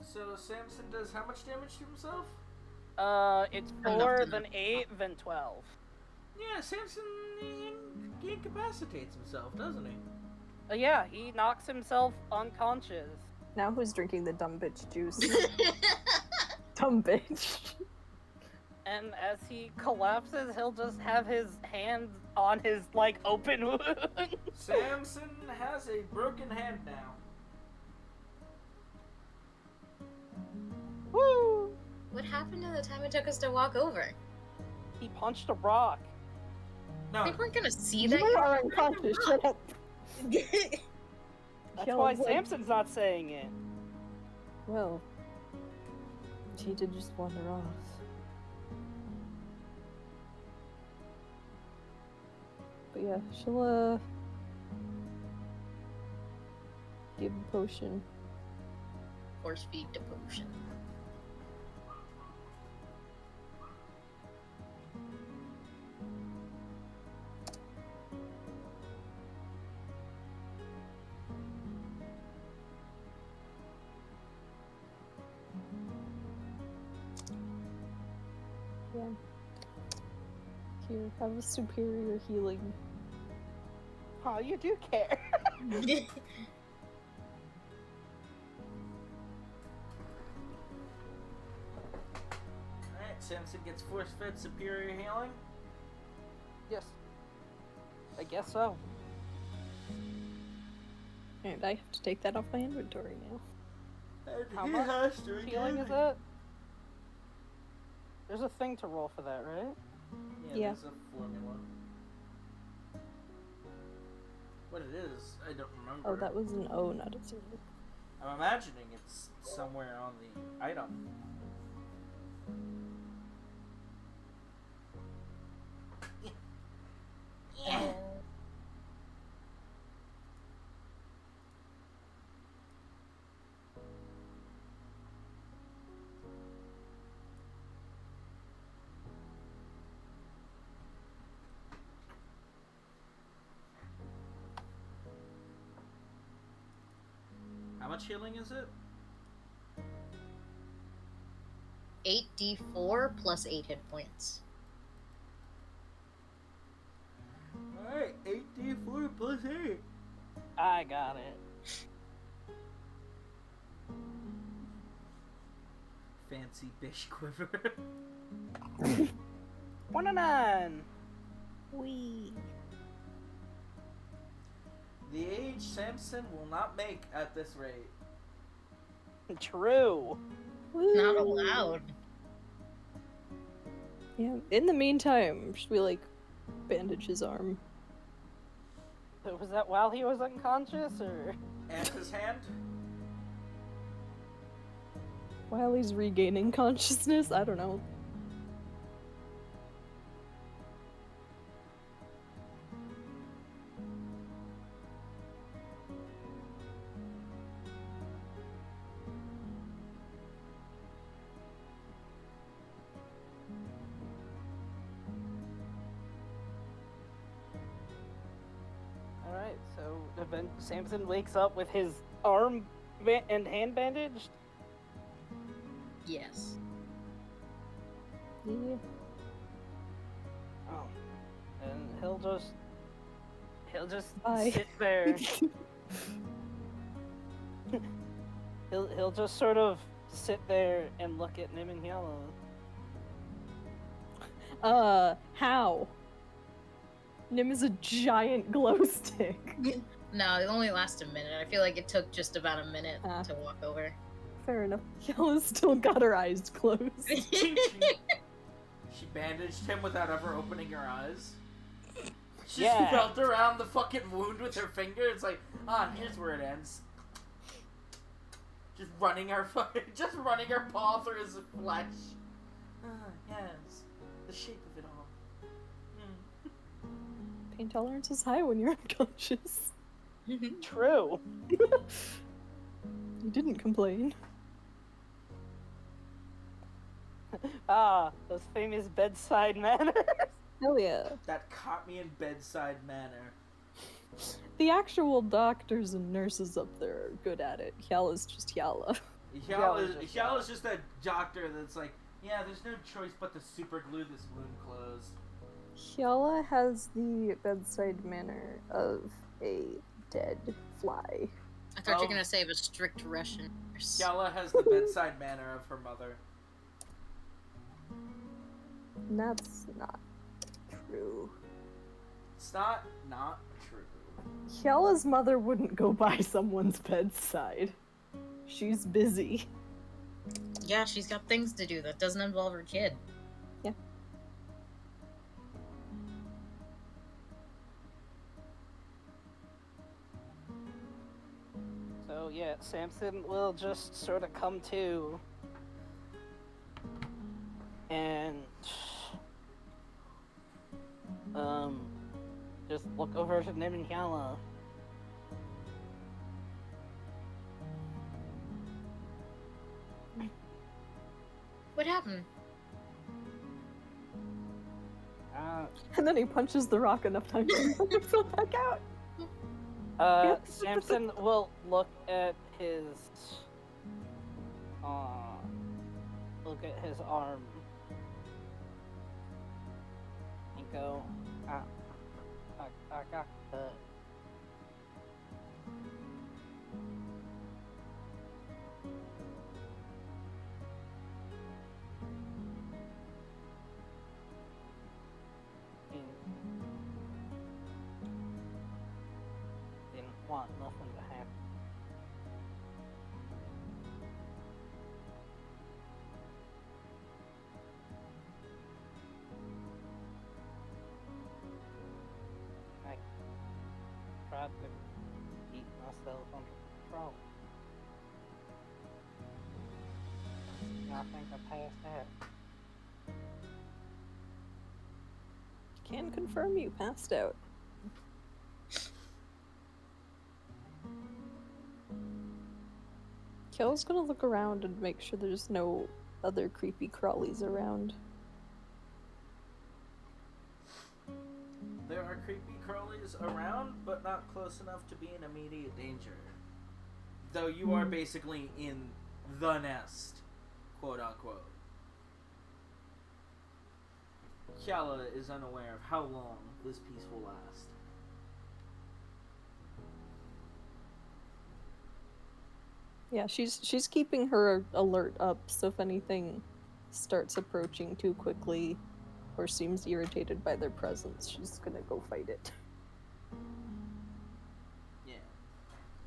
So Samson does how much damage to himself? It's 4, then 8, then 12. Yeah, Samson he incapacitates himself, doesn't he? Yeah, he knocks himself unconscious. Now who's drinking the dumb bitch juice? Dumb bitch. And as he collapses, he'll just have his hands on his, open wound. Samson has a broken hand now. Woo! What happened in the time it took us to walk over? He punched a rock. No, I think we're gonna see You that. are unconscious, shut up. That's Yo, why like- Samson's not saying it. Well, she did just wander off. But yeah, she'll give a potion. Force feed to potion. Yeah. Here, have a superior healing. Oh, you do care. Alright, Samson gets force-fed superior healing. Yes. I guess so. And I have to take that off my inventory now. And How he much has to healing is again. it? There's a thing to roll for that, right? Yeah, Yeah. there's a formula. What it is, I don't remember. Oh, that was an O, not a 0. I'm imagining it's somewhere on the item. Yeah. How much healing is it? 8d4 plus 8 hit points. Alright, 8d4 plus 8. I got it. Fancy bish quiver. 29. Wee. The age Samson will not make at this rate. True. Not allowed. Yeah, in the meantime, should we, bandage his arm? So was that while he was unconscious, or? And his hand? While he's regaining consciousness? I don't know. Alright, so Samson wakes up with his arm and hand bandaged. Yes. Yeah. Oh. And he'll just Bye. sit there. he'll just sort of sit there and look at Nim and Yellow. How? Nim is a giant glow stick. No, it only lasts a minute. I feel like it took just about a minute Ah. to walk over. Fair enough. Yella's still got her eyes closed. She bandaged him without ever opening her eyes. She just Yeah. felt around the fucking wound with her finger. It's like, here's where it ends. Just running her paw through his flesh. Yes, the shape of it all. Pain tolerance is high when you're unconscious. True. You didn't complain. Ah, those famous bedside manners. Hell yeah. That caught me in bedside manner. The actual doctors and nurses up there are good at it. Yalla's just Yalla. Hyala's just that doctor that's like, yeah, there's no choice but to super glue this wound closed. Hyala has the bedside manner of a dead fly. I thought you were gonna say of a strict Russian nurse. Hyala has the bedside manner of her mother. That's not true. It's not true. Hyala's mother wouldn't go by someone's bedside. She's busy. Yeah, she's got things to do that doesn't involve her kid. Yeah. So yeah, Samson will just sort of come to and just look over to Nim and Hyala. What happened? And then he punches the rock enough times to make himself back out. Samson will look at his arm and go, I got cut. Didn't want nothing to happen. I tried to keep myself under control. I think I passed out. Can confirm you passed out. Kyle's gonna look around and make sure there's no other creepy crawlies around. There are creepy crawlies around, but not close enough to be in immediate danger. Though you are basically in the nest, quote unquote. Hyala is unaware of how long this peace will last. Yeah, she's keeping her alert up, so if anything starts approaching too quickly or seems irritated by their presence, she's gonna go fight it. Yeah.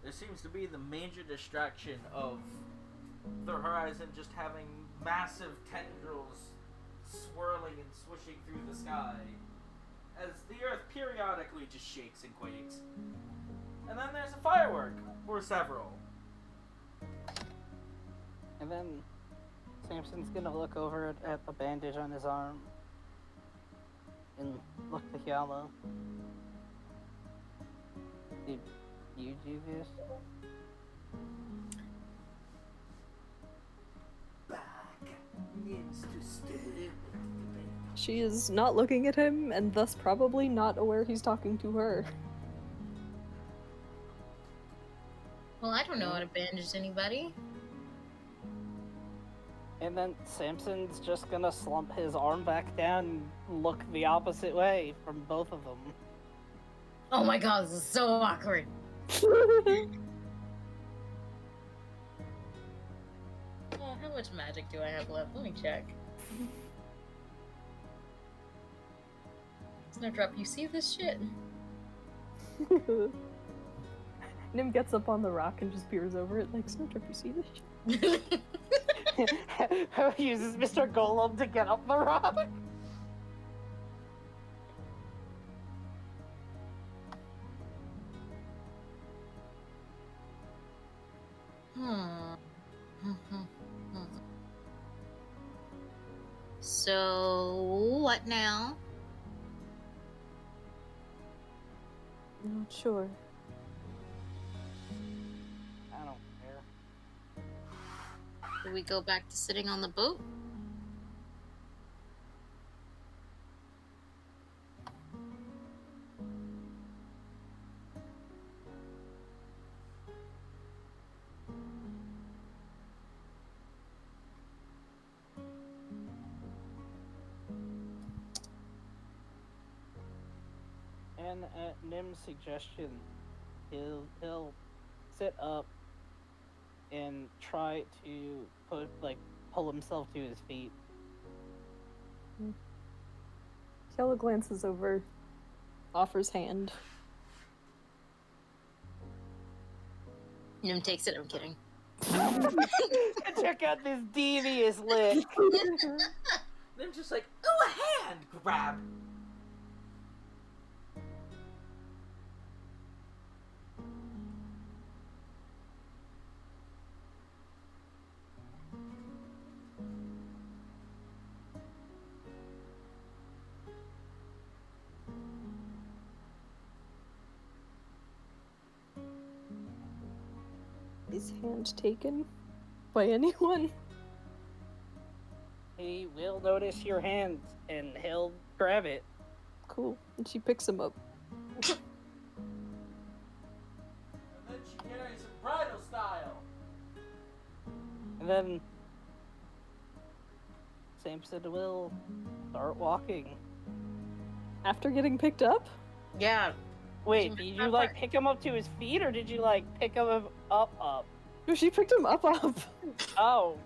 There seems to be the major distraction of the horizon just having massive tendrils swirling and swishing through the sky as the earth periodically just shakes and quakes. And then there's a firework, or several. And then Samson's gonna look over at the bandage on his arm and look to Hyala. Did you do this? Back needs to stay. She is not looking at him, and thus probably not aware he's talking to her. Well, I don't know how to bandage anybody. And then Samson's just gonna slump his arm back down and look the opposite way from both of them. Oh my god, this is so awkward. Oh, how much magic do I have left? Let me check. Snowdrop, you see this shit? Nim gets up on the rock and just peers over it like, Snowdrop, you see this shit? Uses Mr. Golem to get up the rock. So, what now? Not sure. I don't care. Do we go back to sitting on the boat? then at Nim's suggestion, he'll sit up and try to pull himself to his feet. Kella glances over, offers hand. Nim takes it. I'm kidding. Check out this devious lick. Then just like, oh, a hand grab. Is hand taken by anyone? He will notice your hand, and he'll grab it. Cool. And she picks him up. And then she carries him bridal style. And then Samson will start walking. After getting picked up? Yeah. Wait, did you like pick him up to his feet, or did you like pick him up? No, she picked him up. Oh.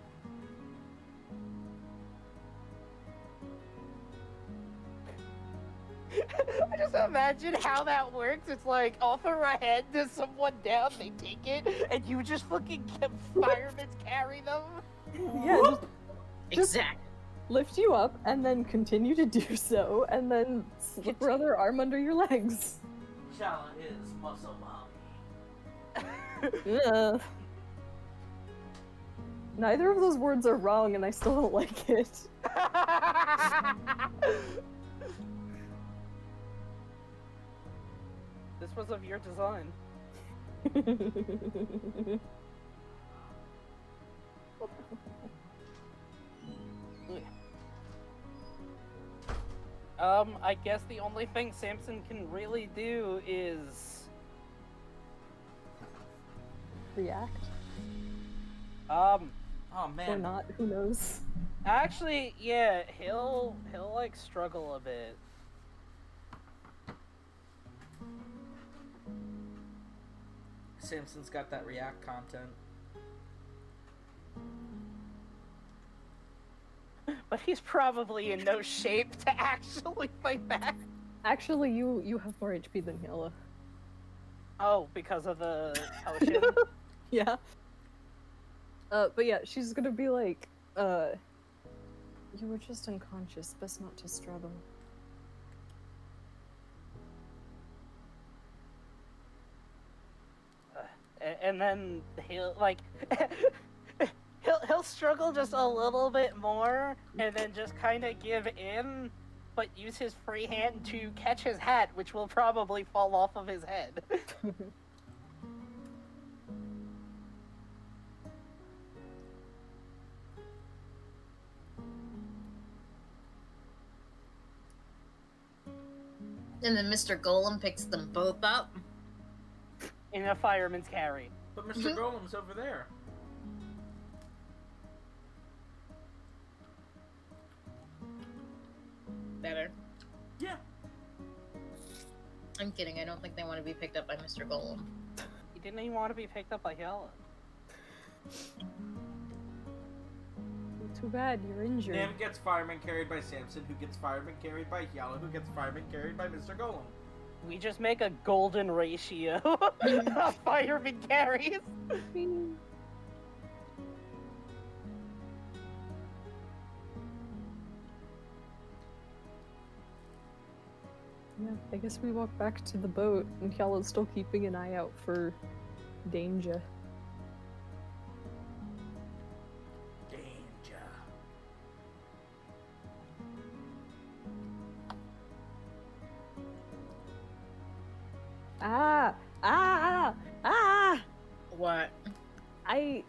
I just imagine how that works. It's like offer a head to someone down, they take it, and you just fucking firemen carry them. Yeah, just Exactly. lift you up and then continue to do so, and then slip her other arm under your legs. Shala is muscle mommy. Yeah. Neither of those words are wrong, and I still don't like it. This was of your design. I guess the only thing Samson can really do is React. Oh Or man. not, who knows? actually, yeah, he'll like struggle a bit. Samson's got that React content. But he's probably in no shape to actually fight back. Actually, you have more HP than Hila. Oh, because of the potion? Yeah. But yeah, she's gonna be like, you were just unconscious, best not to struggle. And then he'll like he'll struggle just a little bit more, and then just kind of give in, but use his free hand to catch his hat, which will probably fall off of his head. And then Mr. Golem picks them both up. In a fireman's carry. But Mr. Golem's over there. Better. Yeah. I'm kidding. I don't think they want to be picked up by Mr. Golem. He didn't even want to be picked up by Helen. Too bad, you're injured. Nim gets fireman carried by Samson, who gets fireman carried by Yala, who gets fireman carried by Mr. Golem. We just make a golden ratio of fireman carries. Yeah, I guess we walk back to the boat, and Kyala's still keeping an eye out for danger. Danger. Ah! What? I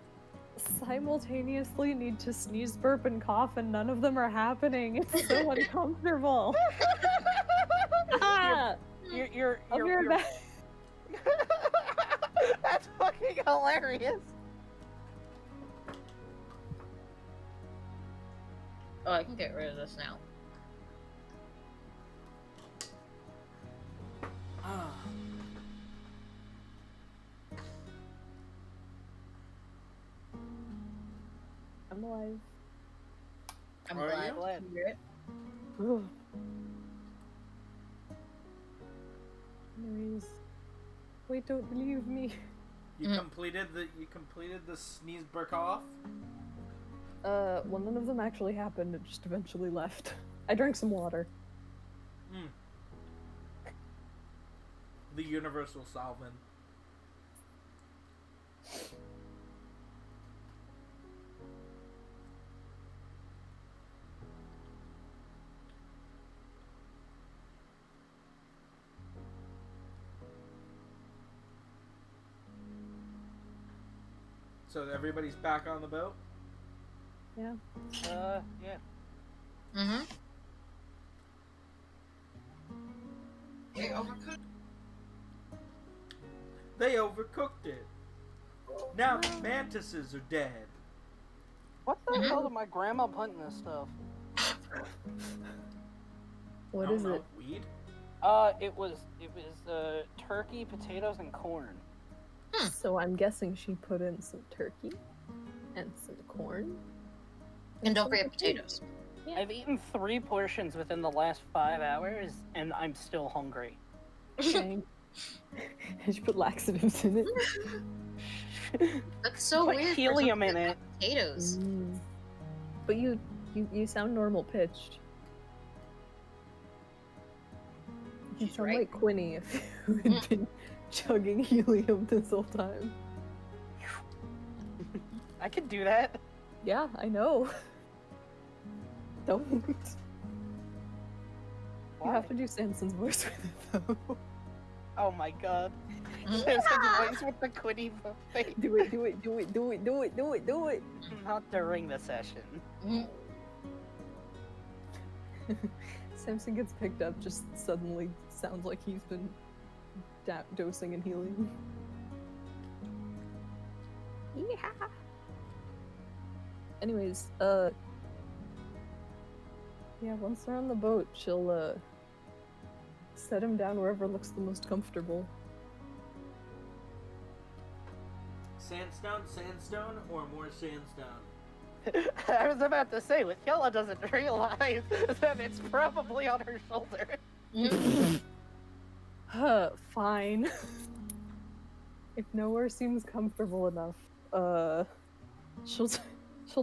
simultaneously need to sneeze, burp, and cough, and none of them are happening. It's so uncomfortable. Ah! I'll be right back. That's fucking hilarious. Oh, I can get rid of this now. I'm alive. I'm Are glad you? to hear it. Anyways, wait, don't leave me. You completed the sneeze burk off? Well, none of them actually happened. It just eventually left. I drank some water. The universal solvent. So everybody's back on the boat? Yeah. Yeah. Mm-hmm. They overcooked it. Now the mantises are dead. What the hell did my grandma put in this stuff? What I is don't know, it? Weed? It was turkey, potatoes, and corn. So I'm guessing she put in some turkey and some corn. And don't some forget potato. potatoes. Yeah. I've eaten 3 portions within the last 5 hours, and I'm still hungry. Dang. Did you put laxatives in it? That's so Put weird. helium for in something it. like potatoes. But you sound normal pitched. You She's sound right. like Quinny if you had been chugging helium this whole time. I could do that. Yeah, I know. Don't. You Why? have to do Samson's voice with it though. Oh my god. Mhm. Samson's voice with the Quiddy face. Do it, do it, do it, do it, do it, do it, do it. Not during the session. Mhm. Samson gets picked up, just suddenly sounds like he's been dosing in helium. Yeah. Anyways, yeah, once they're on the boat, she'll, set him down wherever looks the most comfortable. Sandstone, or more sandstone? I was about to say, what Yella doesn't realize is that it's probably on her shoulder. Fine. If nowhere seems comfortable enough, she'll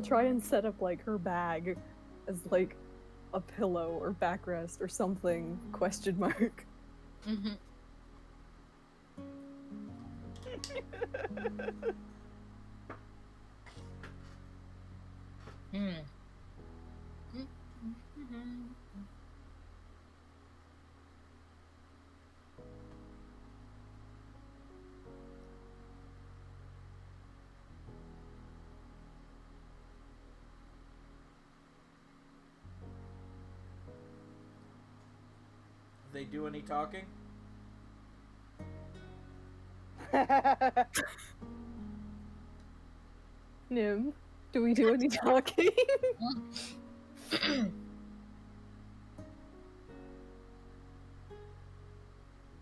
try and set up like her bag as like a pillow or backrest or something, question mark. Mhm. Hmm. They do any talking? Nim, do we do any talking?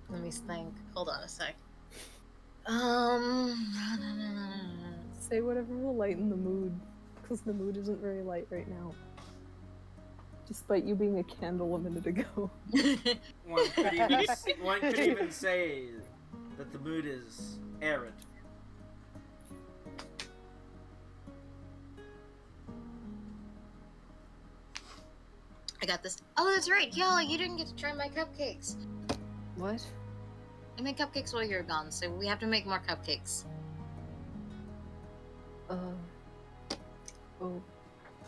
Let me think. Hold on a sec. Say whatever will lighten the mood, because the mood isn't very light right now. Despite you being a candle a minute ago. One could even say that the mood is arid. I got this. Oh, that's right. Yala, you didn't get to try my cupcakes. What? I made cupcakes while you were gone, so we have to make more cupcakes.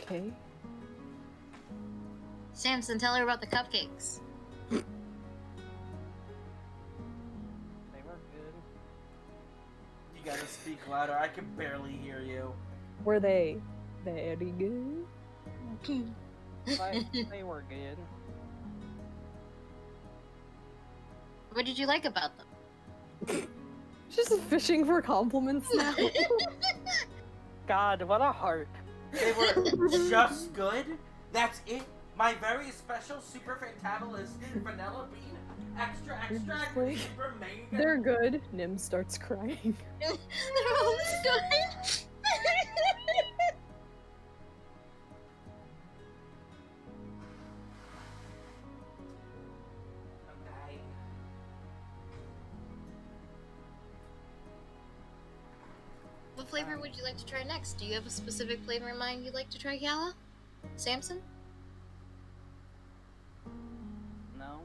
Okay. Samson, tell her about the cupcakes. They were good. You gotta speak louder. I can barely hear you. Were they very good? They were good. What did you like about them? Just fishing for compliments now. God, what a heart. They were just good? That's it? My very special, super fantabulous vanilla bean, extra, You're extra, just like, super mega. They're good. Nim starts crying. They're always good. would you like to try next? Do you have a specific flavor in mind you'd like to try, Yala? Samson? No.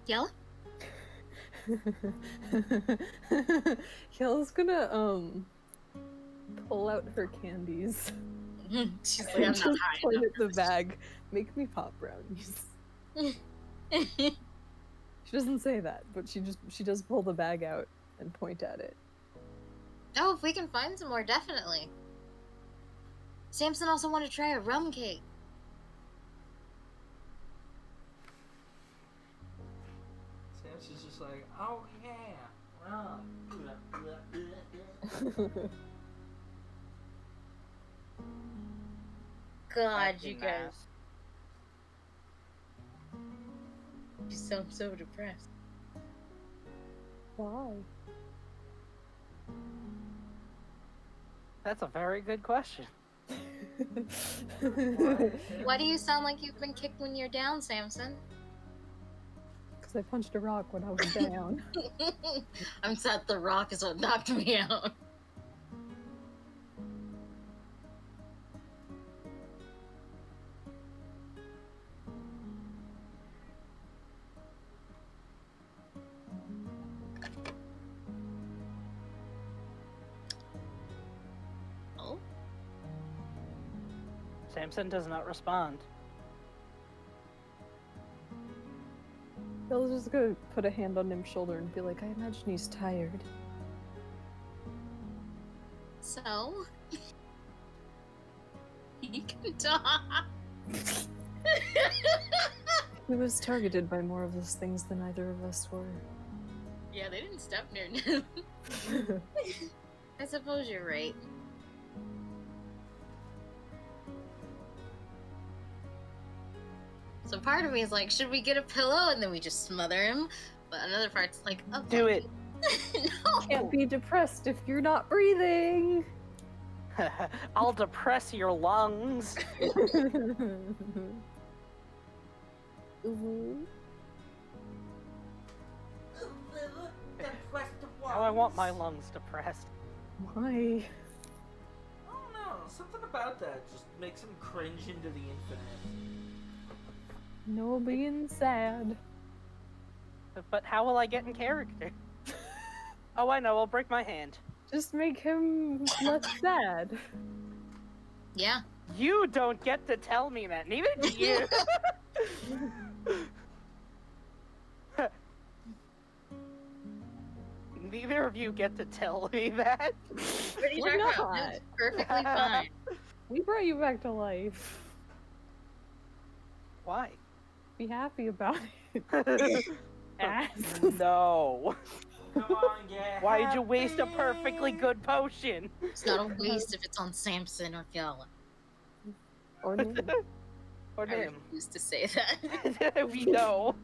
Yala? Yell's gonna pull out her candies. She's like, And I'm not just high point enough. at the bag. Make me pop brownies. She doesn't say that, but she does pull the bag out and point at it. Oh, if we can find some more, definitely. Samson also wanted to try a rum cake. Samson's just like, oh yeah, rum. God, Fucking you guys. ass. You sound so depressed. Why? That's a very good question. Why do you sound like you've been kicked when you're down, Samson? Because I punched a rock when I was down. I'm sad the rock is what knocked me out. Oh? Samson does not respond. Bella's just gonna put a hand on him's shoulder and be like, I imagine he's tired. So? You can talk. He was targeted by more of those things than either of us were. Yeah, they didn't step near him. I suppose you're right. So part of me is like, should we get a pillow and then we just smother him? But another part's like, oh, Do it. No. Can't be depressed if you're not breathing. I'll depress your lungs. Ooh. How I want my lungs depressed. Why? I don't know. Something about that just makes him cringe into the infinite. No being sad. But how will I get in character? Oh, I know. I'll break my hand. Just make him less sad. Yeah. You don't get to tell me that. Neither do you. Neither of you get to tell me that. What are you Why talking about? not? It's perfectly fine. We brought you back to life. Why? Be happy about it. Ass. No. Come on, get Why'd you waste a happy. perfectly good potion? It's not a waste if it's on Samson or Fiala. Or no. Or I him. refuse to say that. We know.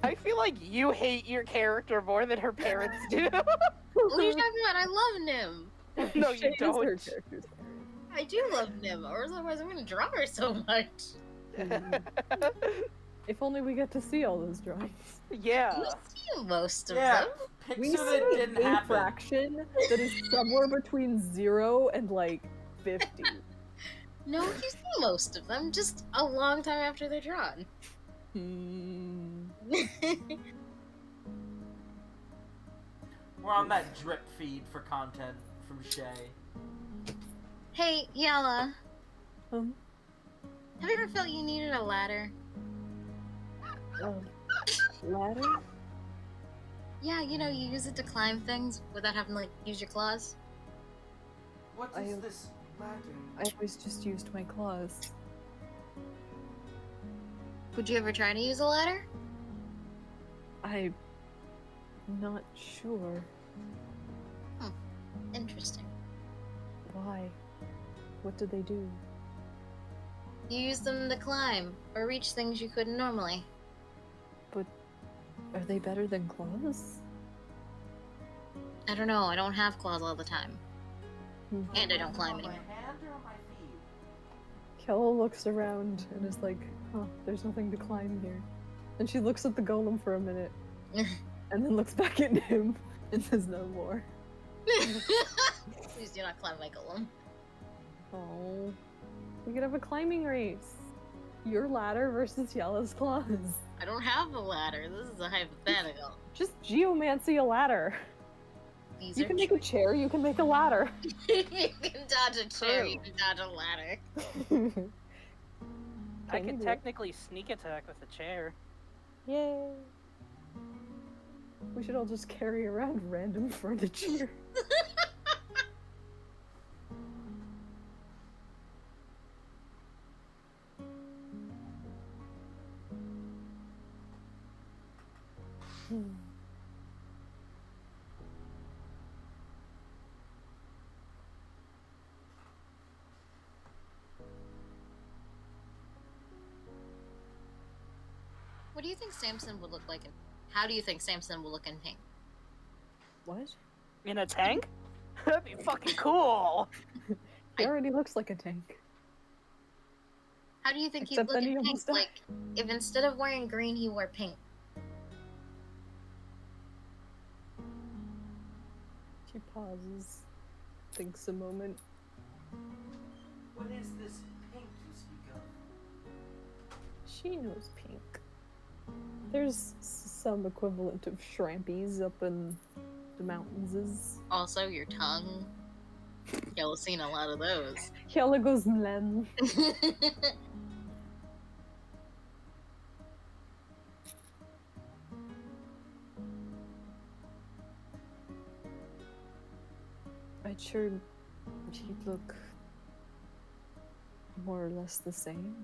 I feel like you hate your character more than her parents do. What are you talking about? I love Nim. No, you Shay is her don't. character's I do love Nim, or otherwise I'm gonna draw her so much. parent. If only we get to see all those drawings. Yeah. We see most of Yeah, them. We picture that see didn't a happen. fraction that is somewhere between 0 and like 50. No, you see most of them, just a long time after they're drawn. We're on that drip feed for content from Shay. Hey, Yala, Um, have you ever felt you needed a ladder? ladder? Yeah, you know, you use it to climb things without having to, like, use your claws. What I- is this ladder? I always just used my claws. Would you ever try to use a ladder? I'm not sure. Interesting. Why? What did they do? You use them to climb, or reach things you couldn't normally. Are they better than claws? I don't know, I don't have claws all the time. Hmm. And I don't climb On my anymore. hand or on my feet? Kel looks around and is like, Oh, there's nothing to climb here. And she looks at the golem for a minute, and then looks back at him and says no more. Please do not climb my golem. Oh, we could have a climbing race. Your ladder versus Yella's claws. I don't have a ladder. This is a hypothetical. Just geomancy a ladder. These You are can make a chair, you can make a ladder. you can dodge a chair, you can dodge a ladder. I can technically sneak attack with a chair. Yay. We should all just carry around random furniture. What do you think Samson would look like in... How do you think Samson will look in pink? What? In a tank? That'd be fucking cool! He already looks like a tank. How do you think Except he'd look then he in pink? almost died. Like, if instead of wearing green, he wore pink. She pauses, thinks a moment. What is this pink you speak of? She knows pink. There's some equivalent of shrampies up in the mountains. Also, your tongue. Y'all have seen a lot of those. Yella goes mlen. I'd sure he'd look more or less the same.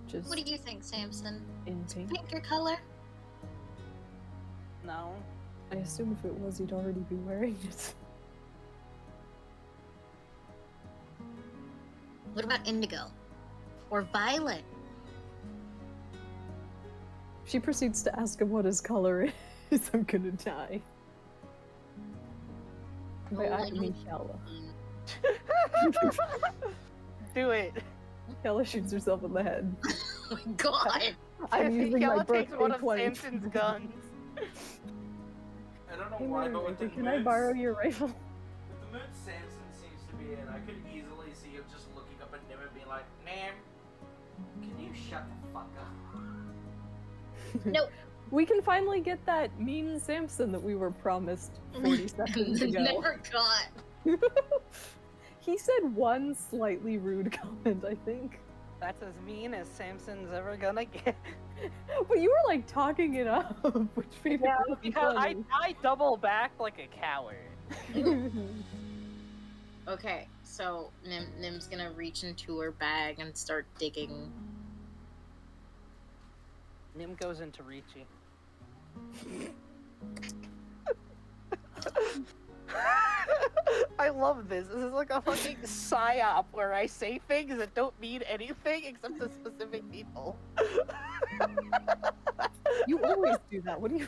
Just What do you think, Samson? in pink. Pink your color? No. I assume if it was, he'd already be wearing it. What about indigo? Or violet? She proceeds to ask him what his color is. I'm gonna die. By I mean Yella. Do it. Yella shoots herself in the head. Oh my god! I'm using Yella my takes one birthday of 20. Samson's guns. I don't know Hey, why, but with the can I moods, borrow your rifle? with the mood Samson seems to be in, I could easily see him just looking up at Nim and being like, "Nam, can you shut the fuck up?" No. We can finally get that mean Samson that we were promised 40 seconds ago. Never got. He said one slightly rude comment, I think. That's as mean as Samson's ever gonna get. But you were like talking it up, which made Yeah, it really because funny. I double back like a coward. Okay, so Nim's gonna reach into her bag and start digging. Nim goes into Ricci. I love this. This is like a fucking psyop where I say things that don't mean anything except to specific people. You always do that. What do you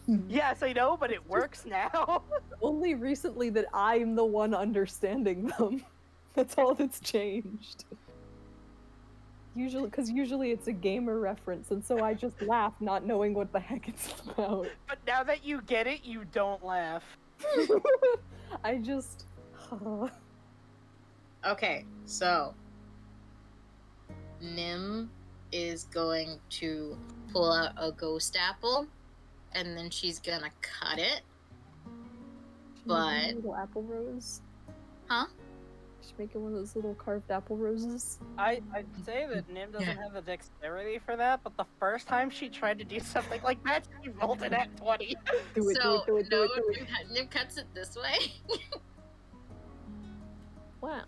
mean? Yes, I know, but it works now. Only recently that I'm the one understanding them. That's all that's changed. Usually it's a gamer reference, and so I just laugh not knowing what the heck it's about. But now that you get it, you don't laugh. I just... Okay, so Nim is going to pull out a ghost apple, and then she's gonna cut it. But little apple rose. Huh? Should make it one of those little carved apple roses. I'd say that Nim doesn't have the dexterity for that, but the first time she tried to do something like that, she rolled it at 20. Do it, so do it, do it, no, do it, do it. Nim cuts it this way. Wow.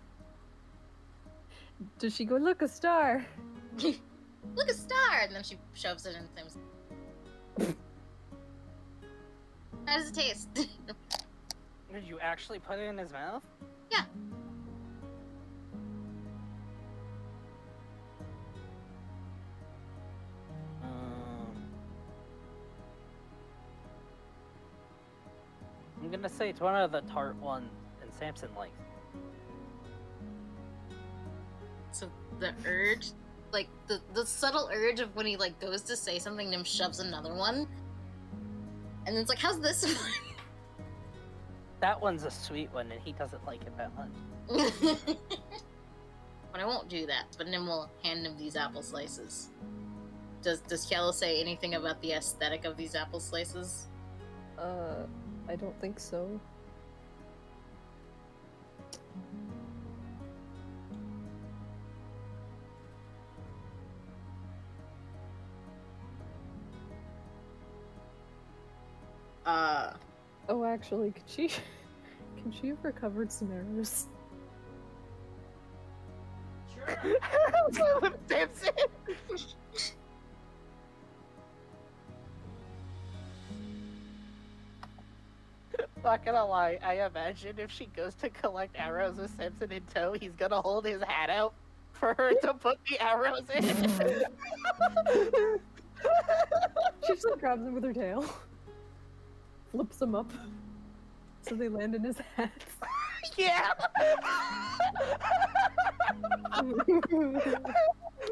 Does she go, look, a star? Look, a star, and then she shoves it in Sim's. How does it taste? Did you actually put it in his mouth? Yeah. I'm gonna say it's one of the tart ones, and Samson likes. So the urge like the subtle urge of when he like goes to say something, Nim shoves another one, and it's like, how's this one? That one's a sweet one, and he doesn't like it that much. But I won't do that. But Nim will hand him these apple slices. Does Kiala say anything about the aesthetic of these apple slices? I don't think so. Oh, actually, can she have recovered some arrows? Sure. Samson! Not gonna lie, I imagine if she goes to collect arrows with Samson in tow, he's gonna hold his hat out for her to put the arrows in. She just like grabs him with her tail, flips them up, so they land in his hat. Yeah!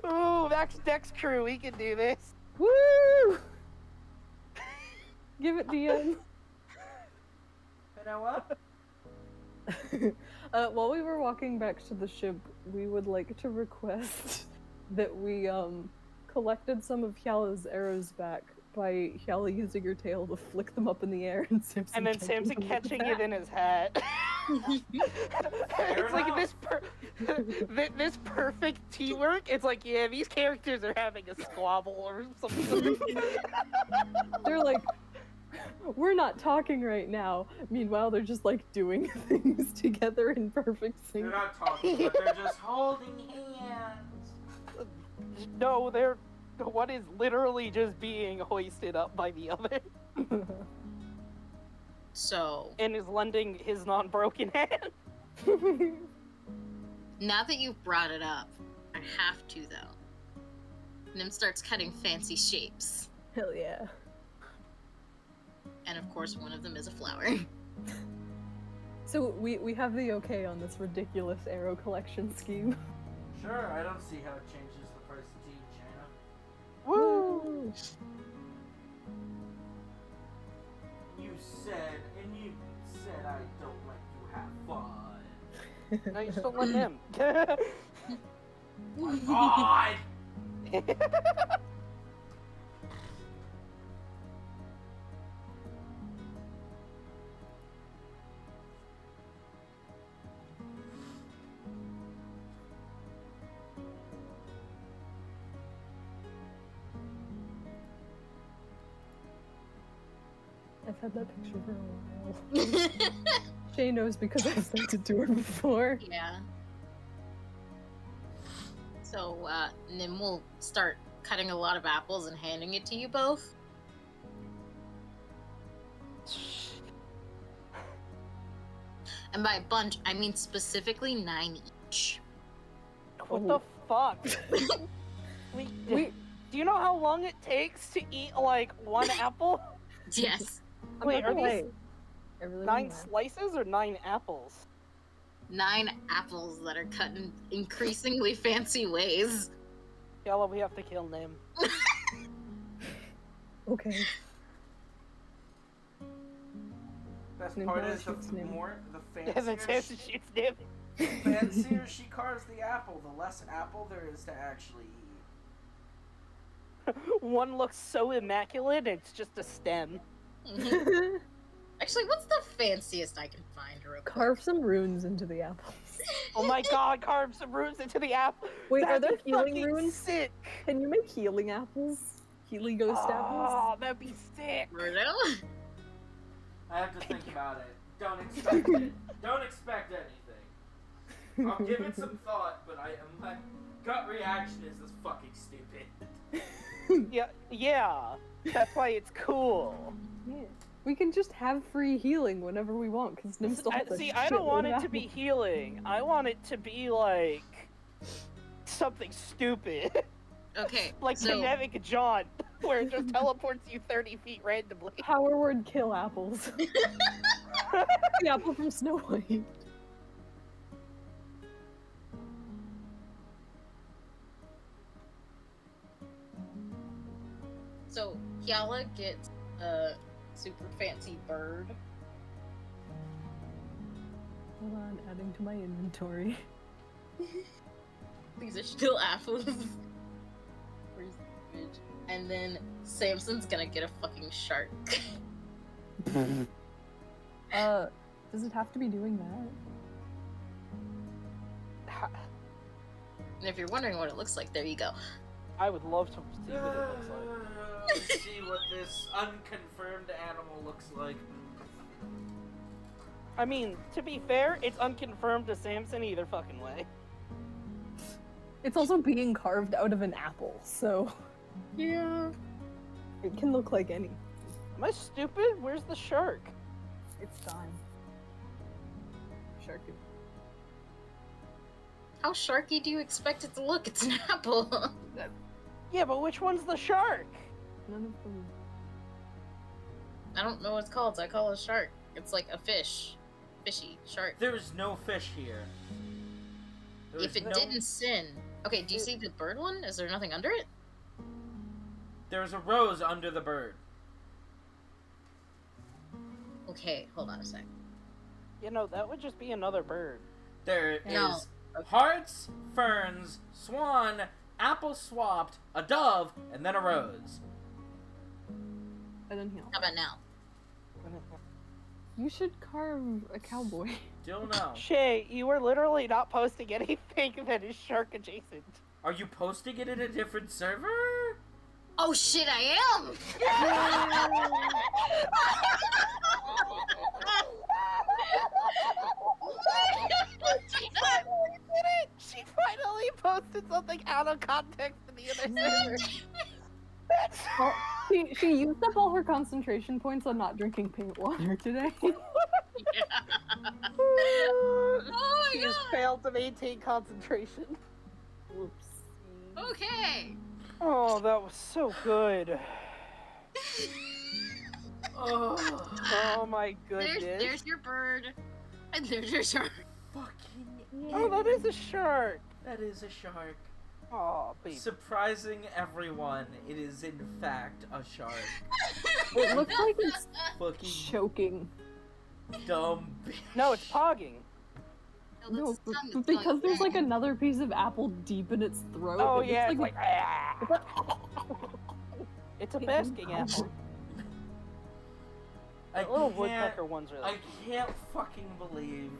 Ooh, Max Dex crew, we can do this. Woo! Give it DM. You know what? While we were walking back to the ship, we would like to request that we collected some of Hyala's arrows back by Hyala using her tail to flick them up in the air and Samson And then Samson catching it in his hat. It's like this perfect teamwork. It's like, yeah, these characters are having a squabble or something. They're like, we're not talking right now. Meanwhile, they're just like doing things together in perfect sync. They're not talking, but they're just holding hands. No, one is literally just being hoisted up by the other. So, And is lending his non-broken hand. now that you've brought it up, I have to though. Nim starts cutting fancy shapes. Hell yeah. And of course, one of them is a flower. So we have the okay on this ridiculous arrow collection scheme. Sure, I don't see how it changes the price of Team China. Woo! You said I don't let you have fun. No, you still let him. God! I've had that picture for a while. Shay knows because I've sent it to her before. Yeah. So, Nim will start cutting a lot of apples and handing it to you both. And by a bunch, I mean specifically 9 each. What the fuck? Wait, do you know how long it takes to eat like one apple? Yes. Wait, are these I really 9 don't know. slices or 9 apples? 9 apples that are cut in increasingly fancy ways. Yella, we have to kill Nim. Okay. Best Nim part probably is shoots Nim. the And then fancier, Samson shoots Nim. fancier she carves the apple, the less apple there is to actually eat. One looks so immaculate, it's just a stem. Actually, what's the fanciest I can find real quick? Carve some runes into the apples. Oh my god, carve some runes into the apple. Wait, are That'd there be healing fucking runes? Sick. Can you make healing apples? Healing ghost apples? Oh, that'd be sick. Bruno? I have to think about it. Don't expect it. Don't expect anything. I'll give it some thought, but my gut reaction is this fucking stupid. Yeah. That's why it's cool. Yeah. We can just have free healing whenever we want, because Nim still has a See, I don't want shitload it to of be apples. healing. I want it to be like something stupid. Okay, Like so Kinetic Jaunt, where it just teleports you 30 feet randomly. Power word kill apples. The apple from Snow White. So Kiala gets a super fancy bird. Hold on, adding to my inventory. These are still apples. Where's the image? And then Samson's gonna get a fucking shark. Does it have to be doing that? And if you're wondering what it looks like, there you go. I would love to see what it looks like. Let's see what this unconfirmed animal looks like. I mean, to be fair, it's unconfirmed to Samson either fucking way. It's also being carved out of an apple, so Yeah. it can look like any. Am I stupid? Where's the shark? It's gone. Sharky. How sharky do you expect it to look? It's an apple. Yeah, but which one's the shark? None of them. I don't know what it's called, so I call it a shark. It's like a fish. Fishy. Shark. There is no fish here. There If is it didn't sin. Okay, do you see the bird one? Is there nothing under it? There's a rose under the bird. Okay, hold on a sec. You know, that would just be another bird. There is No. hearts, ferns, swan, apple swapped, a dove, and then a rose. And then heal. How about now? You should carve a cowboy. Still no. Shay, you were literally not posting anything that is shark adjacent. Are you posting it in a different server? Oh shit, I am! She finally posted something out of context in the other server. That's Well, she used up all her concentration points on not drinking paint water today. Oh my she has god! failed to maintain concentration. Oops. Okay! Oh, that was so good. Oh, Oh my goodness. There's your bird. And there's your shark. fucking Oh, that is a shark. That is a shark. Oh, baby. Surprising everyone, it is in fact a shark. It looks like it's Fucking choking. dumb bitch. No, it's pogging. No, that's its tongue that's because going there's like bang. another piece of apple deep in its throat. Oh, It yeah, looks it's like, ah. It's a basking apple. I The little can't- woodpecker ones are I like, can't fucking believe.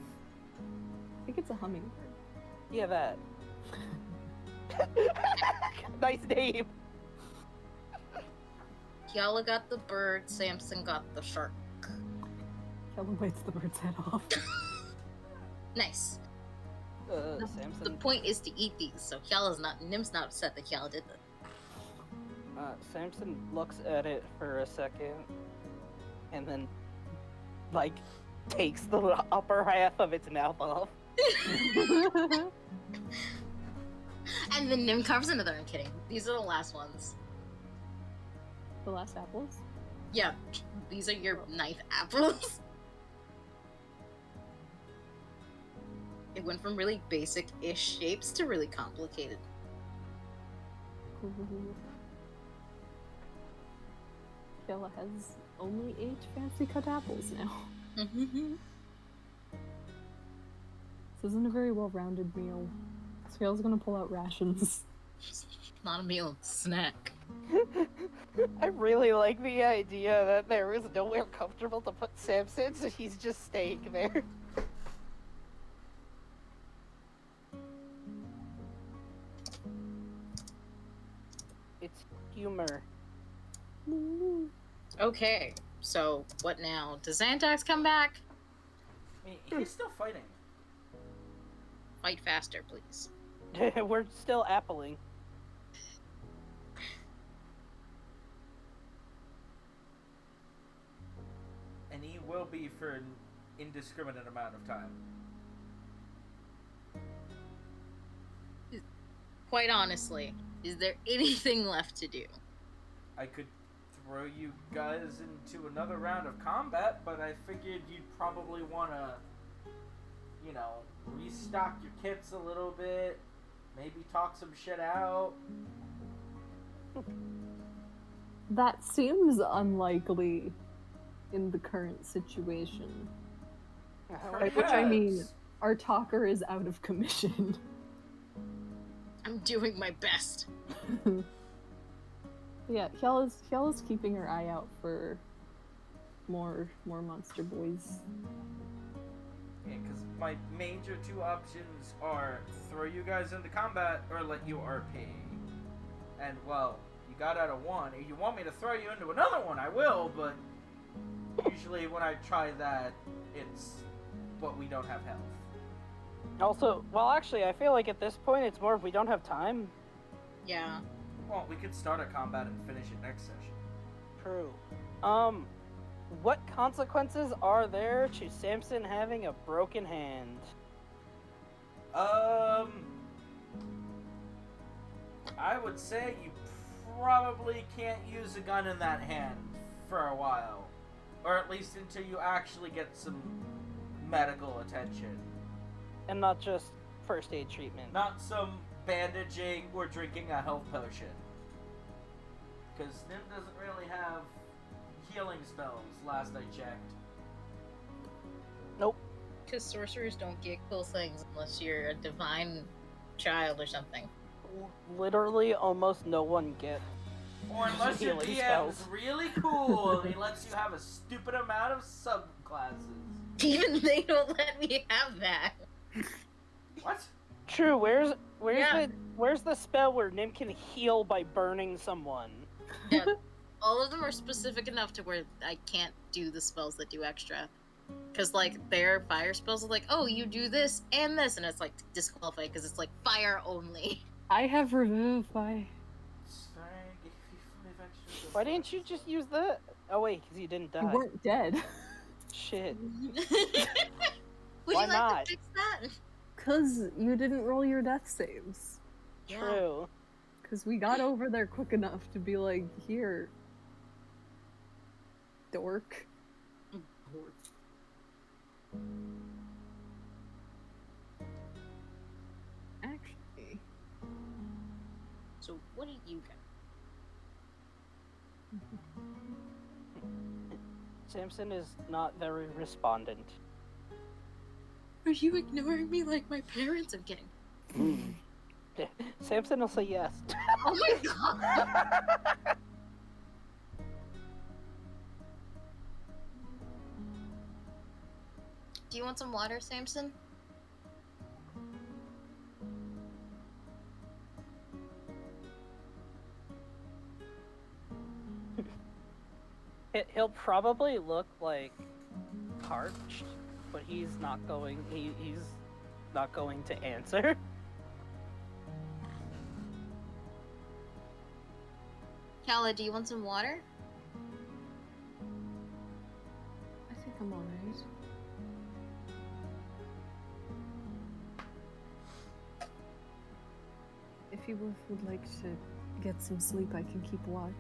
I think it's a hummingbird. yeah, that. Nice name. Kiala got the bird, Samson got the shark. Kelly bites the bird's head off. Nice. The Samson. point is to eat these, so Nim's not upset that Kiala did that. Samson looks at it for a second, and then, like, takes the upper half of its mouth off. And then Nim carves another. I'm kidding. These are the last ones. The last apples? Yeah, these are your knife apples. It went from really basic-ish shapes to really complicated. Bella has only 8 fancy cut apples now. This isn't a very well-rounded meal. Scale's gonna pull out rations. Not a meal, it's a snack. I really like the idea that there is nowhere comfortable to put Samson, so he's just staying there. It's humor. Okay, so what now? Does Xantax come back? I mean, he's still fighting. Fight faster, please. We're still appling. And he will be for an indiscriminate amount of time. Quite honestly, is there anything left to do? I could throw you guys into another round of combat, but I figured you'd probably want to, you know, restock your kits a little bit, maybe talk some shit out. That seems unlikely in the current situation. By which I mean, Perhaps. our talker is out of commission. I'm doing my best. Yeah, Hyalla's keeping her eye out for more monster boys. Yeah, because my major two options are throw you guys into combat or let you RP. And, well, you got out of one. If you want me to throw you into another one, I will, but usually when I try that, it's but we don't have health. Also, well, actually, I feel like at this point it's more if we don't have time. Yeah. Well, we could start a combat and finish it next session. True. What consequences are there to Samson having a broken hand? I would say you probably can't use a gun in that hand for a while. Or at least until you actually get some medical attention. And not just first aid treatment. Not some bandaging or drinking a health potion. Because Nim doesn't really have healing spells, last I checked. Nope. Because sorcerers don't get cool things unless you're a divine child or something. Literally, almost no one gets. Or unless your Healing DM's spells. really cool and he lets you have a stupid amount of subclasses. Even they don't let me have that. What? True. Where's Yeah. the spell where Nim can heal by burning someone? Yeah, all of them are specific enough to where I can't do the spells that do extra. Because, like, their fire spells are like, oh, you do this and this, and it's, like, disqualified because it's, like, fire only. I have Revivify. Sorry, I gave you 5 extra. Why didn't you just use that? Oh wait, because you didn't You die. weren't dead. Shit. Would Why you like not? to fix that? Cause you didn't roll your death saves. Yeah. True. Cause we got over there quick enough to be like, here, dork. Actually, So, what do you got? Samson is not very respondent. Are you ignoring me like my parents? I'm kidding. Samson will say yes. Oh my god! Do you want some water, Samson? He'll probably look like parched, but he's not going. He's not going to answer. Kala, do you want some water? I think I'm alright. If you both would like to get some sleep, I can keep watch.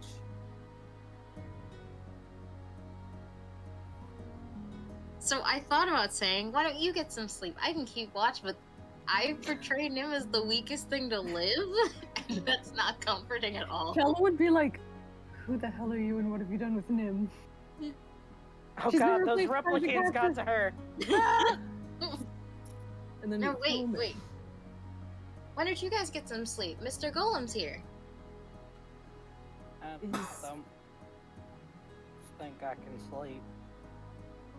So I thought about saying, why don't you get some sleep? I can keep watch, but I portrayed him as the weakest thing to live, and that's not comforting at all. Kella would be like, who the hell are you and what have you done with Nim? Oh She's god, been those replaced by the replicants got to her. And then No, you wait, kill me. wait. Why don't you guys get some sleep? Mr. Golem's here. I don't think I can sleep.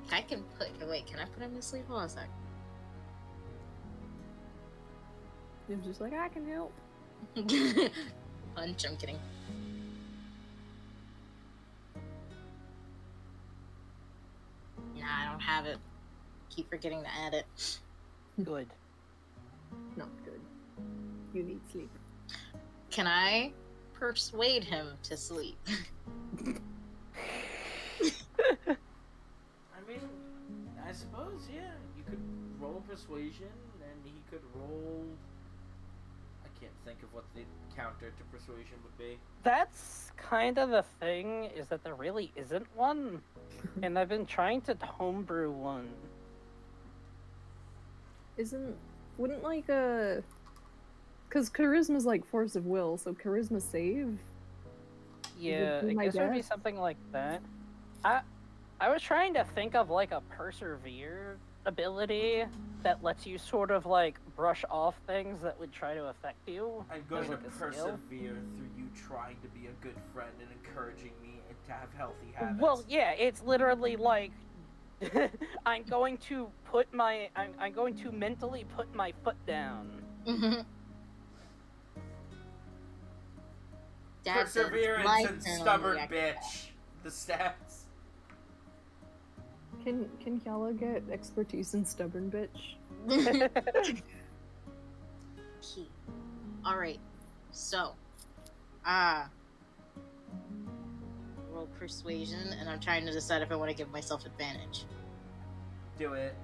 I can put. Wait, can I put him to sleep? Hold on a sec. Nim's just like, I can help. Punch, I'm kidding. Nah, I don't have it. Keep forgetting to add it. Good. Not good. You need sleep. Can I persuade him to sleep? I mean, I suppose, yeah. You could roll persuasion, and he could roll. I can't think of what the counter to persuasion would be. That's kind of the thing, is that there really isn't one. And I've been trying to homebrew one. Wouldn't like a... Because charisma's like force of will, so charisma save? Yeah, be I my guess it would be guess? something like that. I I was trying to think of like a persevere ability that lets you sort of like brush off things that would try to affect you. I'm going as, to like, a skill. persevere through you trying to be a good friend and encouraging me and to have healthy habits. Well, yeah, it's literally like I'm going to I'm going to mentally put my foot down. Mm-hmm. Dad said, Perseverance and turn on stubborn the bitch. The stats. Can Yala get expertise in stubborn bitch? Key. Alright. So. Roll persuasion, and I'm trying to decide if I want to give myself advantage. Do it.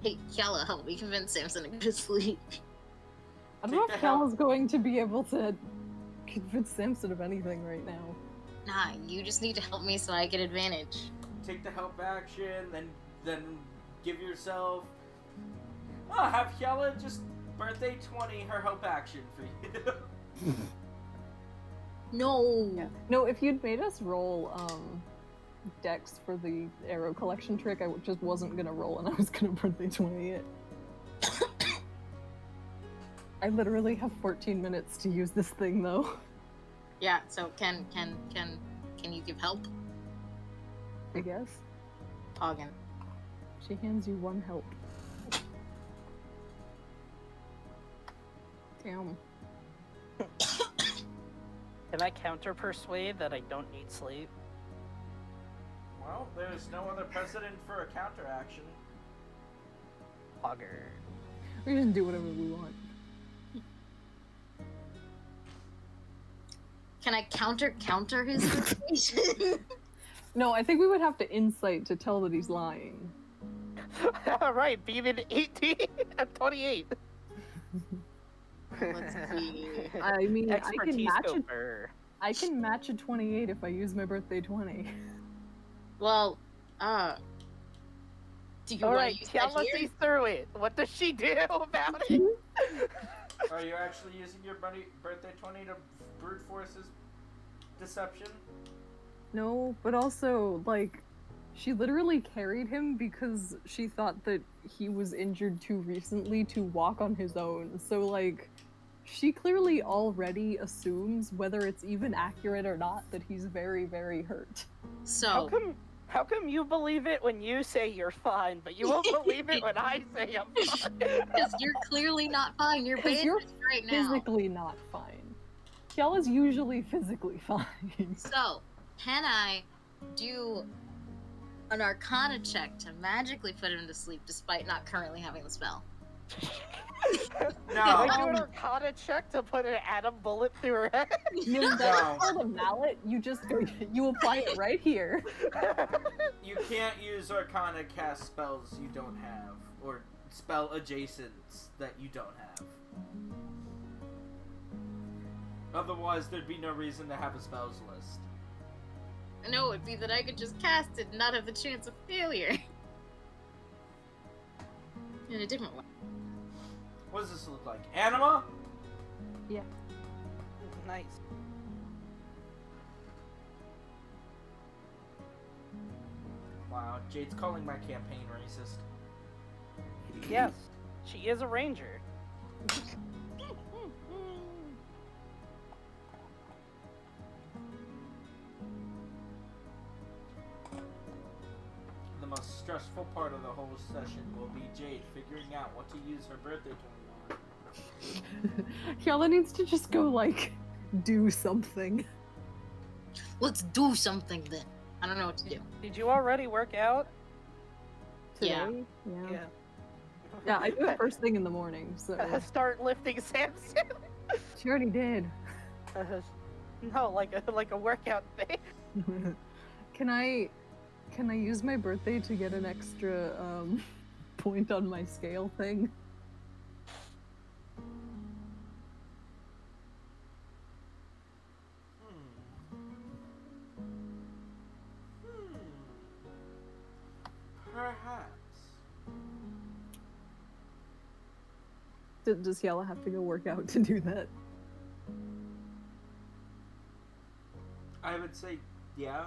Hey, Kyala, help me convince Samson to go to sleep. I don't know Take if the help. Yala's going to be able to convince Samson of anything right now. Nah, you just need to help me so I get advantage. Take the help action, then give yourself. Oh, have Hyella just birthday 20 her help action for you. No! Yeah. No, if you'd made us roll dex for the arrow collection trick, I just wasn't gonna roll and I was gonna birthday 20 it. I literally have 14 minutes to use this thing though. Yeah, so can you give help? I guess. Hagen. She hands you one help. Damn. Can I counter persuade that I don't need sleep? Well, there's no other precedent for a counteraction. Hogger. We just do whatever we want. Can I counter his persuasion? No, I think we would have to insight to tell that he's lying. Alright, beam in 18 and 28. Let's see. I mean, Expertise scoper. I can match a 28 if I use my birthday 20. Well, do you want Alright, to use tell that us here? he's through it. What does she do about it? Are you actually using your birthday 20 to brute force his deception? No, but also, like, she literally carried him because she thought that he was injured too recently to walk on his own. So, like, she clearly already assumes, whether it's even accurate or not, that he's very, very hurt. So, How come you believe it when you say you're fine, but you won't believe it when I say I'm fine? because you're clearly not fine. You're 'Cause bandaged you're right now. physically not fine. Kiala's usually physically fine. So, can I do an Arcana check to magically put him to sleep despite not currently having the spell? Can No. I do an Arcana check to put an atom bullet through her head? That's No. called a mallet. You just go, you apply it right here. You can't use Arcana cast spells you don't have, or spell adjacents that you don't have. Otherwise, there'd be no reason to have a spells list. No, it'd be that I could just cast it and not have the chance of failure. In a different way. What does this look like? Anima? Nice. Wow, Jade's calling my campaign racist. Yes, she is a ranger. The most stressful part of the whole session will be Jade figuring out what to use her birthday 20 on. Kiala needs to just go, like, do something. Let's do something then. I don't know what to do. Did you already work out? Yeah. Today? Yeah. Yeah. Yeah, I do it first thing in the morning, so. Start lifting Samson. She already did. No, like a workout thing. Can I use my birthday to get an extra point on my scale thing? Perhaps. Does Yella have to go work out to do that? I would say, yeah.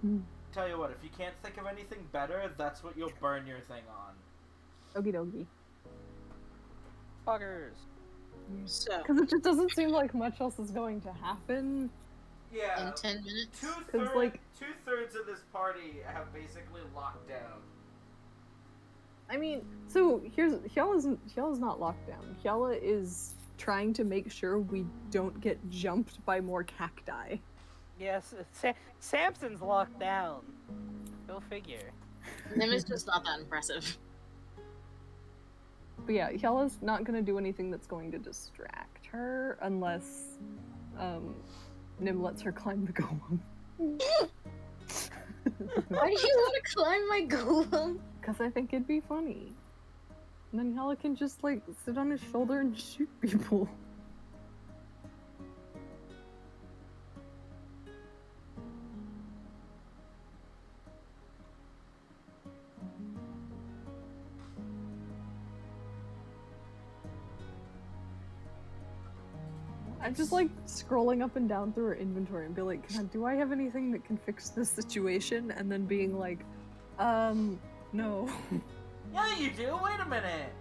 Hmm. Tell you what, if you can't think of anything better, that's what you'll burn your thing on. Okie dokie. Fuckers. So, Because it just doesn't seem like much else is going to happen. Yeah. in 10 minutes? Two-thirds of this party have basically locked down. I mean, so Hyala's not locked down. Hyala is trying to make sure we don't get jumped by more cacti. Yes, Samson's locked down. Go figure. Nim is just not that impressive. But yeah, Hyala's not gonna do anything that's going to distract her unless Nim lets her climb the golem. Why do you want to climb my golem? Because I think it'd be funny. And then Hyala can just like sit on his shoulder and shoot people. I'm just like scrolling up and down through her inventory and be like, do I have anything that can fix this situation? And then being like, no. Yeah, you do. Wait a minute.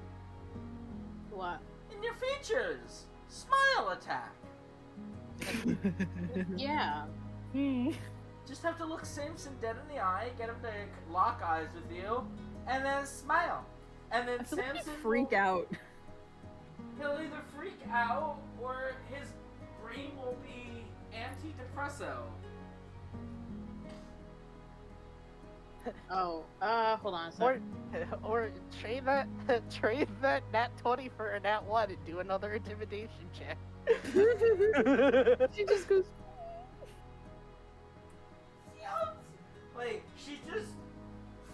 What? In your features, smile attack. Yeah. Just have to look Samson dead in the eye, get him to lock eyes with you, and then smile. And then I feel like he'd Samson freak out. He'll either freak out or his brain will be antidepresso. Oh, hold on a second. Or trade that nat 20 for a nat 1 and do another intimidation check. She just goes. Like, she's just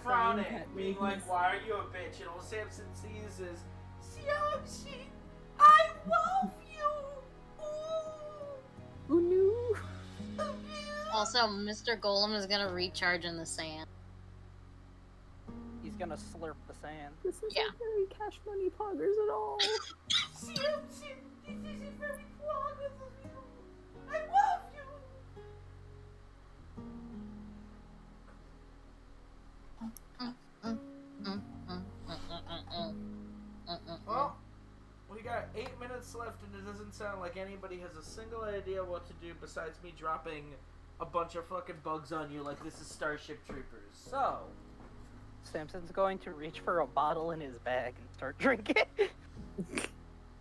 frowning, Pet being babies. like, why are you a bitch? And all Samson sees is, Siamsi, I love you! Ooh! Ooh, no. Also, Mr. Golem is gonna recharge in the sand. He's gonna slurp the sand. This isn't Yeah. very cash money poggers at all. Siamsi, this isn't very progress of you. I love you! Well, we got 8 minutes left, and it doesn't sound like anybody has a single idea what to do besides me dropping a bunch of fucking bugs on you like this is Starship Troopers. So, Samson's going to reach for a bottle in his bag and start drinking.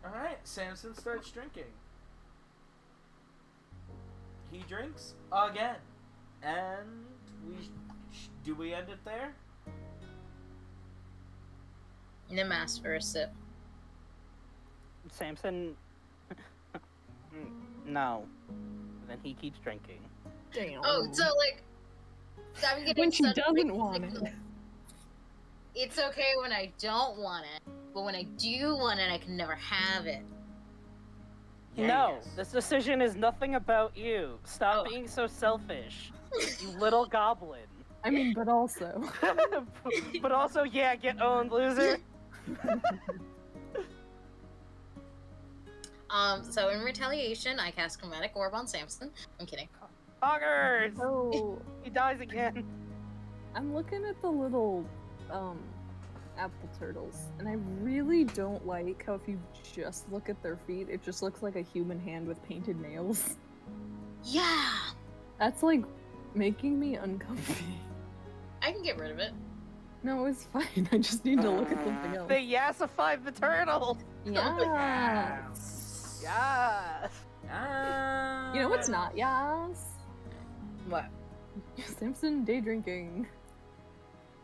alright, Samson starts drinking. He drinks again. And do we end it there? Nim asked for a sip. Samson. No. Then he keeps drinking. Damn. Oh, so like, I'm getting When she such doesn't mixed want it. signals. It's okay when I don't want it, but when I do want it, I can never have it. No, Yes. this decision is nothing about you. Stop Oh. being so selfish, you little goblin. I mean, but also. But also, yeah, get owned, loser. So in retaliation, I cast Chromatic Orb on Samson. I'm kidding. Poggers! Oh, He dies again. I'm looking at the little apple turtles, and I really don't like how if you just look at their feet, it just looks like a human hand with painted nails. Yeah! That's like making me uncomfy. I can get rid of it. No, it's fine. I just need to look at something else. They yassified the turtle. Yeah. Yes. You know what's not yas? What? Samson day drinking.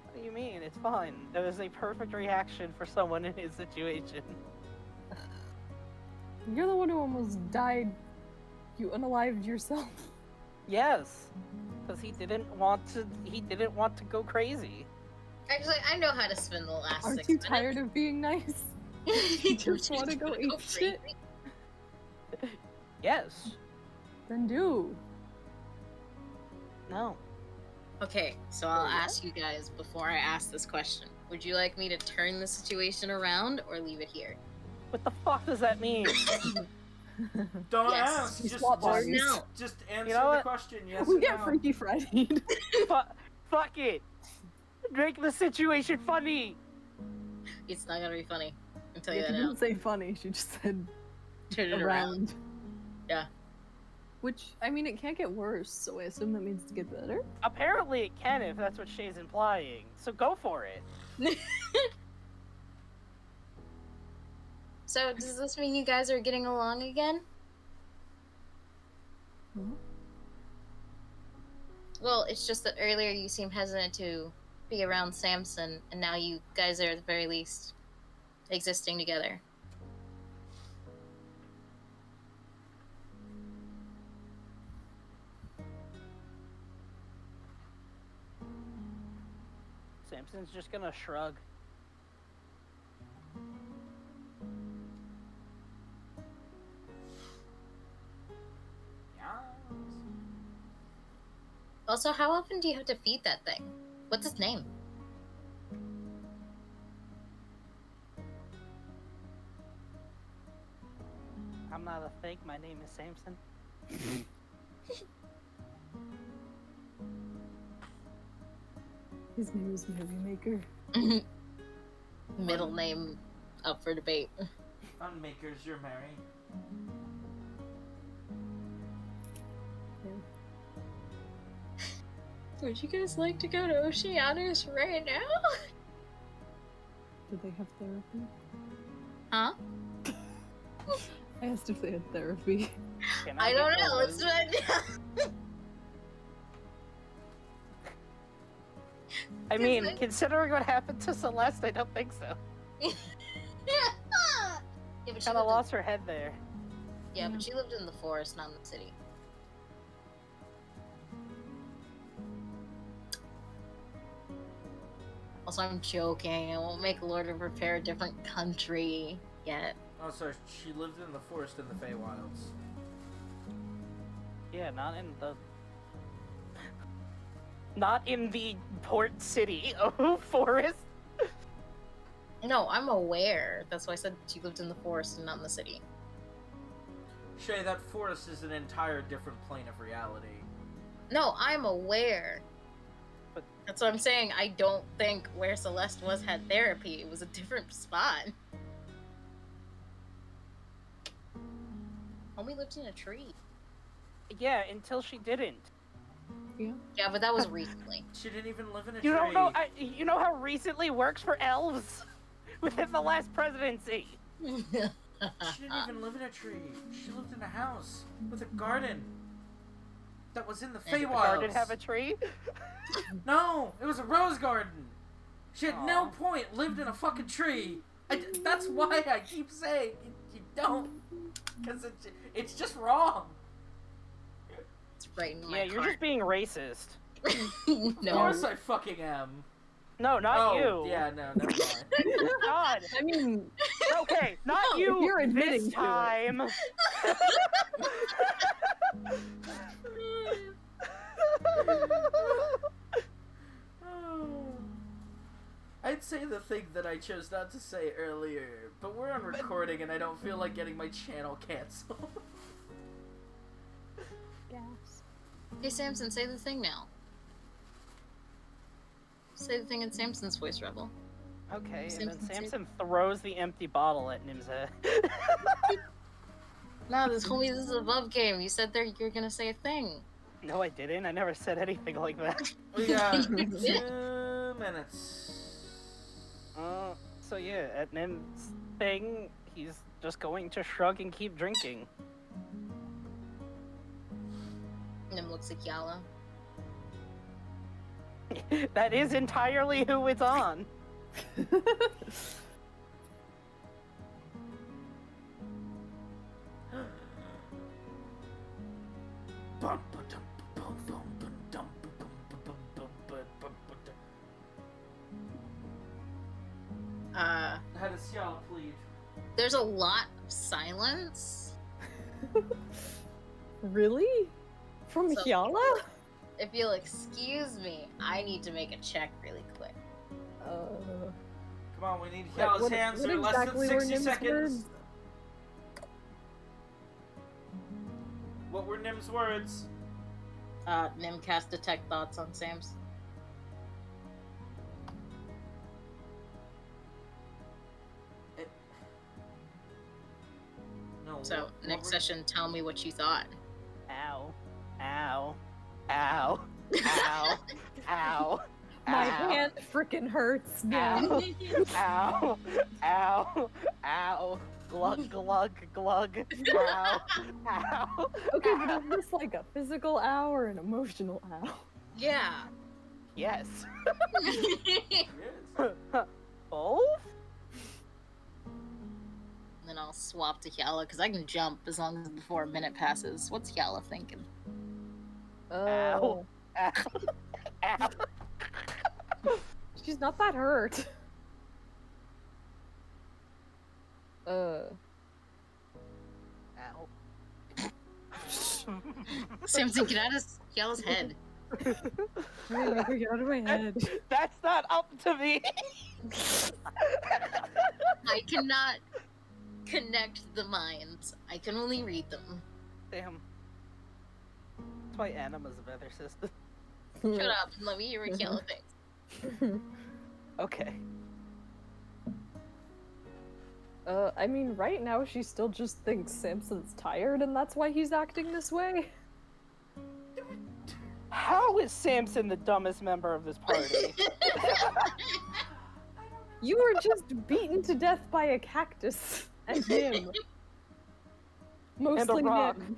What do you mean? It's fine. That was a perfect reaction for someone in his situation. You're the one who almost died. You unalived yourself. Yes, because he didn't want to. He didn't want to go crazy. Actually, I know how to spend the last Aren't 6 you minutes. tired of being nice? You just wanna go ape shit? Yes. Then do. No. Okay, so I'll ask you guys before I ask this question. Would you like me to turn the situation around or leave it here? What the fuck does that mean? Don't Yes. ask. We Just, swap just, bodies. No. just answer You know the what? question. Yes We or get no. Freaky Friday. Fuck it. Make the situation funny. It's not gonna be funny. I'll tell Yeah, you she that now. didn't say funny, she just said Turn it around. around. Yeah. Which, I mean, it can't get worse, so I assume that means to get better. Apparently it can if that's what Shay's implying. So go for it. So, does this mean you guys are getting along again? Hmm? Well, it's just that earlier you seemed hesitant to be around Samson, and now you guys are at the very least existing together. Samson's just gonna shrug. Also, how often do you have to feed that thing? What's its name? I'm not a fake, my name is Samson. His name is Merrymaker. Middle name up for debate. Unmakers, you're married. Would you guys like to go to Oceanus right now? Do they have therapy? Huh? I asked if they had therapy. Can I get don't know. those? It's I mean, considering what happened to Celeste, I don't think so. yeah, but she Kinda lived lost her head there. yeah, but she lived in the forest, not in the city. Also, I'm joking. I won't make Lord of Repair a different country yet. Oh, sorry. She lived in the forest in the Feywilds. Yeah, not in the... Not in the port city of Forest. No, I'm aware. That's why I said she lived in the forest and not in the city. Shay, that forest is an entire different plane of reality. No, I'm aware. But that's what I'm saying. I don't think where Celeste was had therapy. It was a different spot. Homie lived in a tree. yeah, until she didn't. Yeah, but that was recently. She didn't even live in a You tree. don't know. You know how recently works for elves within the last presidency. She didn't even live in a tree. She lived in a house with a garden that was in the And the Feywilds. Garden have a tree. No, it was a rose garden. She had no Aw. point lived in a fucking tree. That's why I keep saying you don't, because it's just wrong. It's right in my Yeah, you're heart. just being racist. Of No. course I fucking am. No, not oh, you. yeah, no, never mind. God. I mean, Okay, not No, you you're admitting this to it. time. I'd say the thing that I chose not to say earlier, but we're on recording and I don't feel like getting my channel canceled. yes. Hey, Samson, say the thing now. Say the thing in Samson's voice, Rebel. Okay, and then Simpsons say- Samson throws the empty bottle at Nimza. No, this is a love game. You said there you're gonna say a thing. No, I didn't. I never said anything like that. We got 2 minutes. So yeah, at Nim's thing, he's just going to shrug and keep drinking. Nim looks like Yala. That is entirely who it's on. How does y'all plead? There's a lot of silence. Really? From So- Hyala? If you'll excuse me, I need to make a check really quick. Come on, we need What- y'all's what- hands what in less than exactly were 60 Nim's seconds. words? What were Nim's words? Nim cast detect thoughts on Sam's. No. So, next session, tell me what you thought. Ow. Ow. Ow. Ow. Ow. My Ow. hand frickin' hurts now. Ow. Ow. Ow. Glug, glug, glug. Ow. Ow. Okay, but is this like a physical ow or an emotional ow? Yeah. Yes. Yes. Both? And then I'll swap to Hyala, because I can jump as long as before a minute passes. What's Hyala thinking? Ow. Ow. Ow. She's not that hurt. Ow. Samson, get out of Hyala's head. Get out of my head. That's not up to me. I cannot connect the minds. I can only read them. Damn. That's why Anima's a better system. Shut up and let me hear what Hyala thinks. Okay. I mean, right now she still just thinks Samson's tired and that's why he's acting this way. How is Samson the dumbest member of this party? You were just beaten to death by a cactus and him. Mostly rock. him.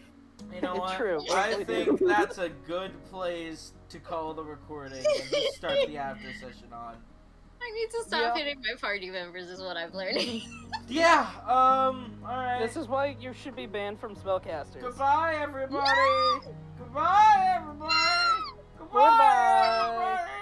You know what? True. I think that's a good place to call the recording and just start the after session on. I need to stop hitting my party members is what I'm learning. Yeah, alright. This is why you should be banned from spellcasters. Goodbye, everybody! Goodbye, everybody! Goodbye, Goodbye. everybody!